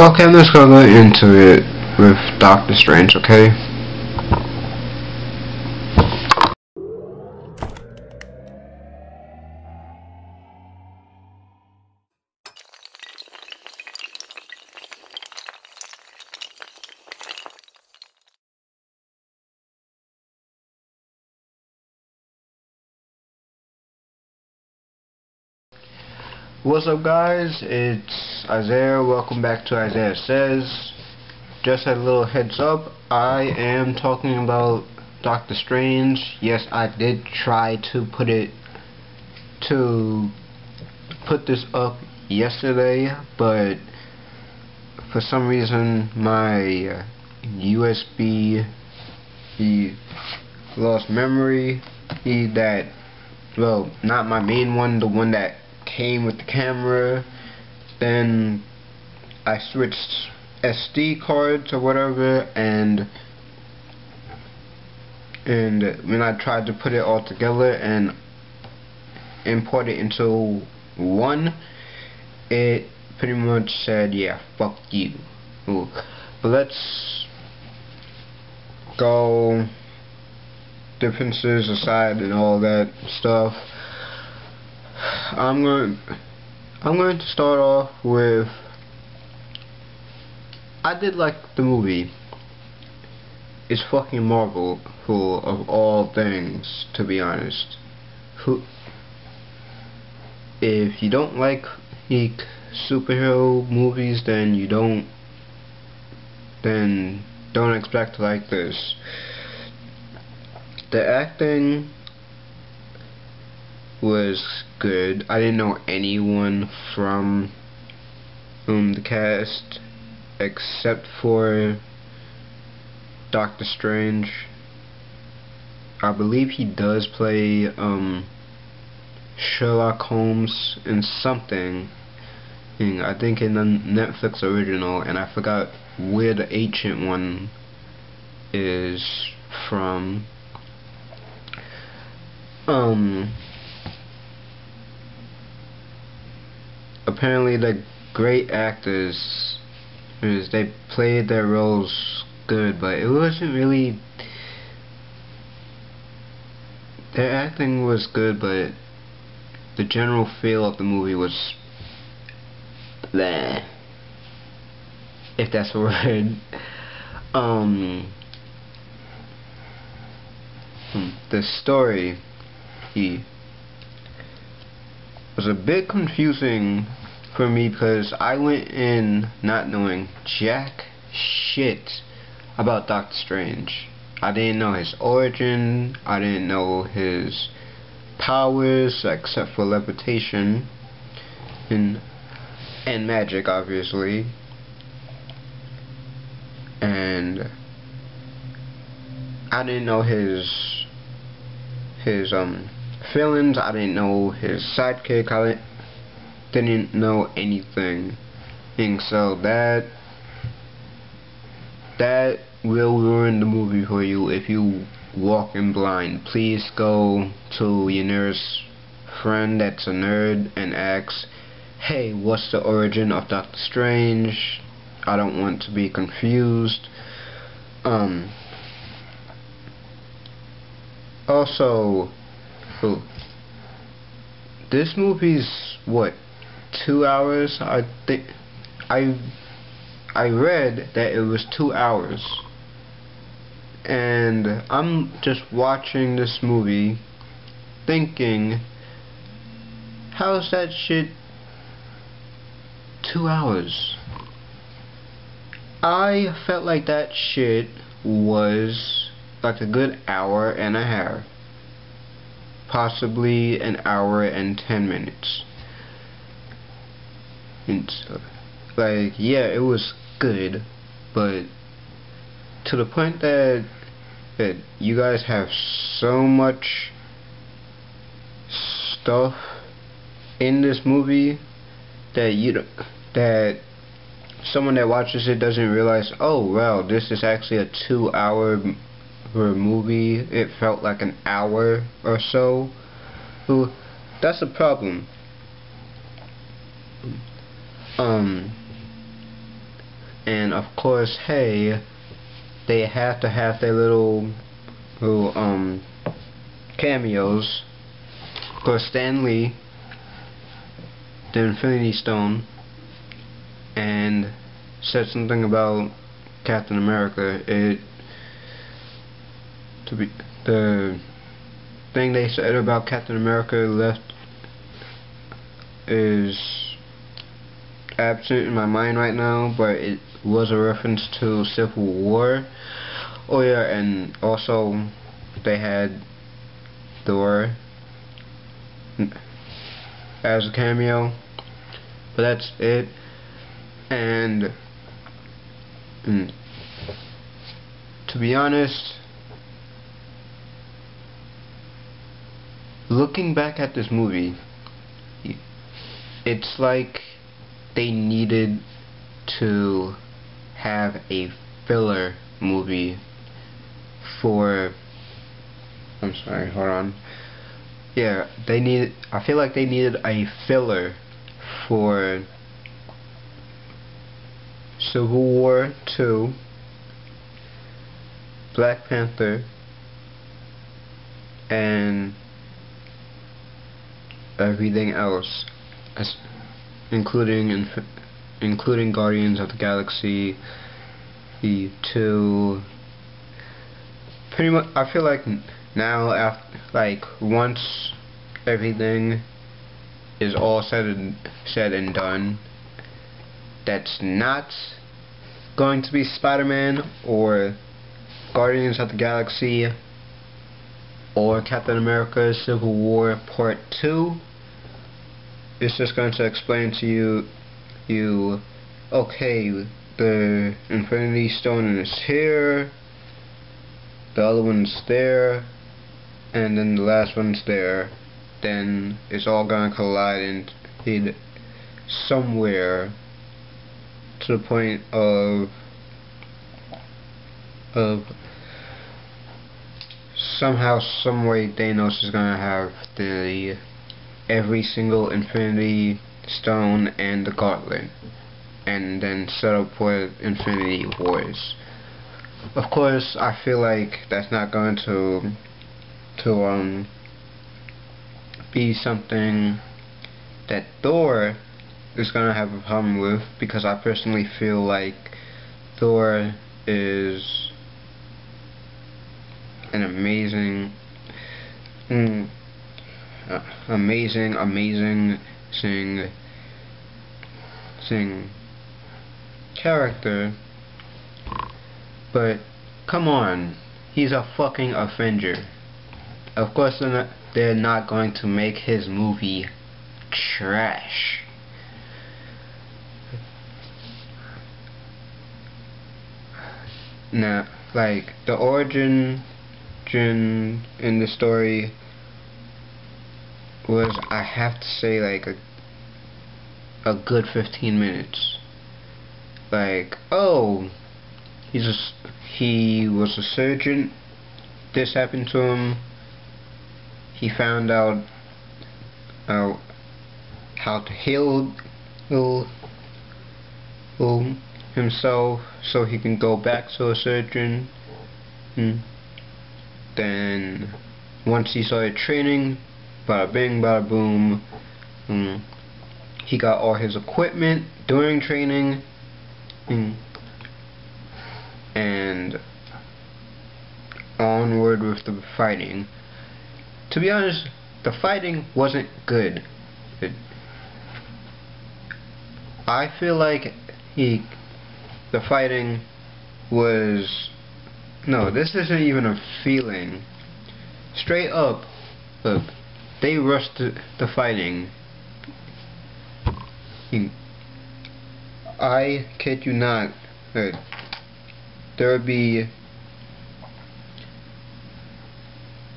Okay, I'm just gonna go into it with Dr. Strange, okay? What's up, guys? It's Isaiah. Welcome back to Isaiah Says. Just a little heads up, I am talking about Doctor Strange. Yes, I did try to put this up yesterday, but for some reason my USB lost memory. Well, not my main one, the one that came with the camera. Then I switched SD cards or whatever, and when I tried to put it all together and import it into one, it pretty much said, yeah, fuck you. Ooh. But let's go differences aside and all that stuff. I'm going to start off with, I did like the movie. It's fucking Marvel, full of all things, to be honest. If you don't like superhero movies, then don't expect to like this. The acting was good. I didn't know anyone from the cast except for Doctor Strange. I believe he does play Sherlock Holmes in something. I think in the Netflix original, and I forgot where the ancient one is from. Apparently the great actors, they played their roles good, but it wasn't really, their acting was good, but the general feel of the movie was bleh, if that's a word. The story was a bit confusing for me, because I went in not knowing jack shit about Doctor Strange. I didn't know his origin, I didn't know his powers except for levitation and magic, obviously, and I didn't know his feelings. I didn't know his sidekick. I didn't know anything, and so that will ruin the movie for you if you walk in blind. Please go to your nearest friend that's a nerd and ask, hey, what's the origin of Doctor Strange? I don't want to be confused. Also, this movie's what, 2 hours? I think I read that it was 2 hours, and I'm just watching this movie thinking, how's that shit 2 hours? I felt like that shit was like a good hour and a half, possibly an hour and 10 minutes. And so, like, yeah, it was good, but to the point that you guys have so much stuff in this movie that someone that watches it doesn't realize, oh wow, this is actually a 2 hour movie. It felt like an hour or so. Ooh, that's a problem. and of course, hey, they have to have their little cameos. Of course, Stan Lee, the Infinity Stone, and said something about Captain America. The thing they said about Captain America left is absent in my mind right now, but it was a reference to Civil War. Oh yeah, and also they had Thor as a cameo, but that's it. And to be honest, looking back at this movie, it's like they needed to have a filler movie for... I'm sorry, hold on. Yeah, I feel like they needed a filler for Civil War 2, Black Panther, and everything else, including Guardians of the Galaxy 2. Pretty much, I feel like now, after, once everything is all said and done, that's not going to be Spider-Man or Guardians of the Galaxy or Captain America Civil War Part 2. It's just going to explain to you, okay, the Infinity Stone is here, the other one's there, and then the last one's there. Then it's all going to collide and lead somewhere to the point of somehow, some way Thanos is going to have every single Infinity Stone and the Gauntlet, and then set up for Infinity Wars. Of course, I feel like that's not going to be something that Thor is going to have a problem with, because I personally feel like Thor is an amazing character, but come on, he's a fucking Avenger. Of course they're not going to make his movie trash. Now, the origin in the story was, I have to say, a good 15 minutes. Oh, he was a surgeon, this happened to him, he found out how to heal himself so he can go back to a surgeon. Then once he started training, bada bing bada boom, he got all his equipment during training, and onward with the fighting. To be honest, the fighting wasn't good. I feel like the fighting was... No, this isn't even a feeling. Straight up, look, they rushed the fighting. I kid you not, there would be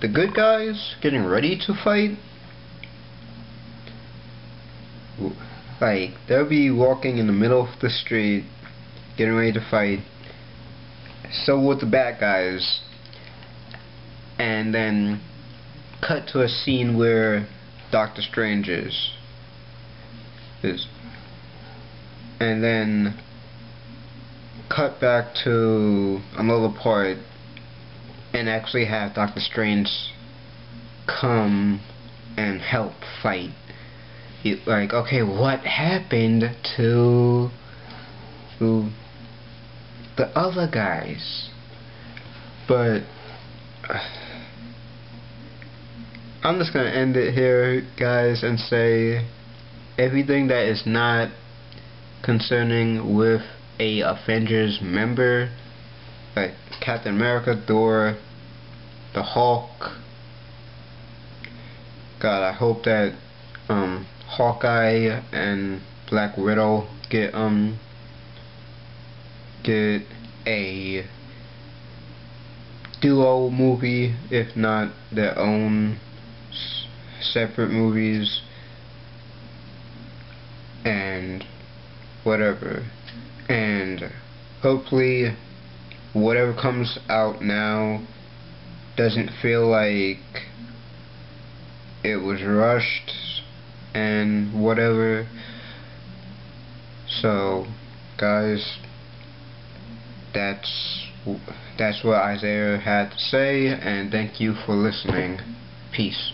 the good guys getting ready to fight. They'll be walking in the middle of the street, getting ready to fight. So would the bad guys. And then cut to a scene where Dr. Strange is. And then cut back to another part and actually have Dr. Strange come and help fight. Like, okay, what happened to the other guys? But I'm just gonna end it here, guys, and say everything that is not concerning with a Avengers member, like Captain America, Thor, the Hulk. God, I hope that Hawkeye and Black Widow get a duo movie, if not their own separate movies, and whatever. And hopefully whatever comes out now doesn't feel like it was rushed and whatever. So guys, that's what Isaiah had to say, and thank you for listening. Peace.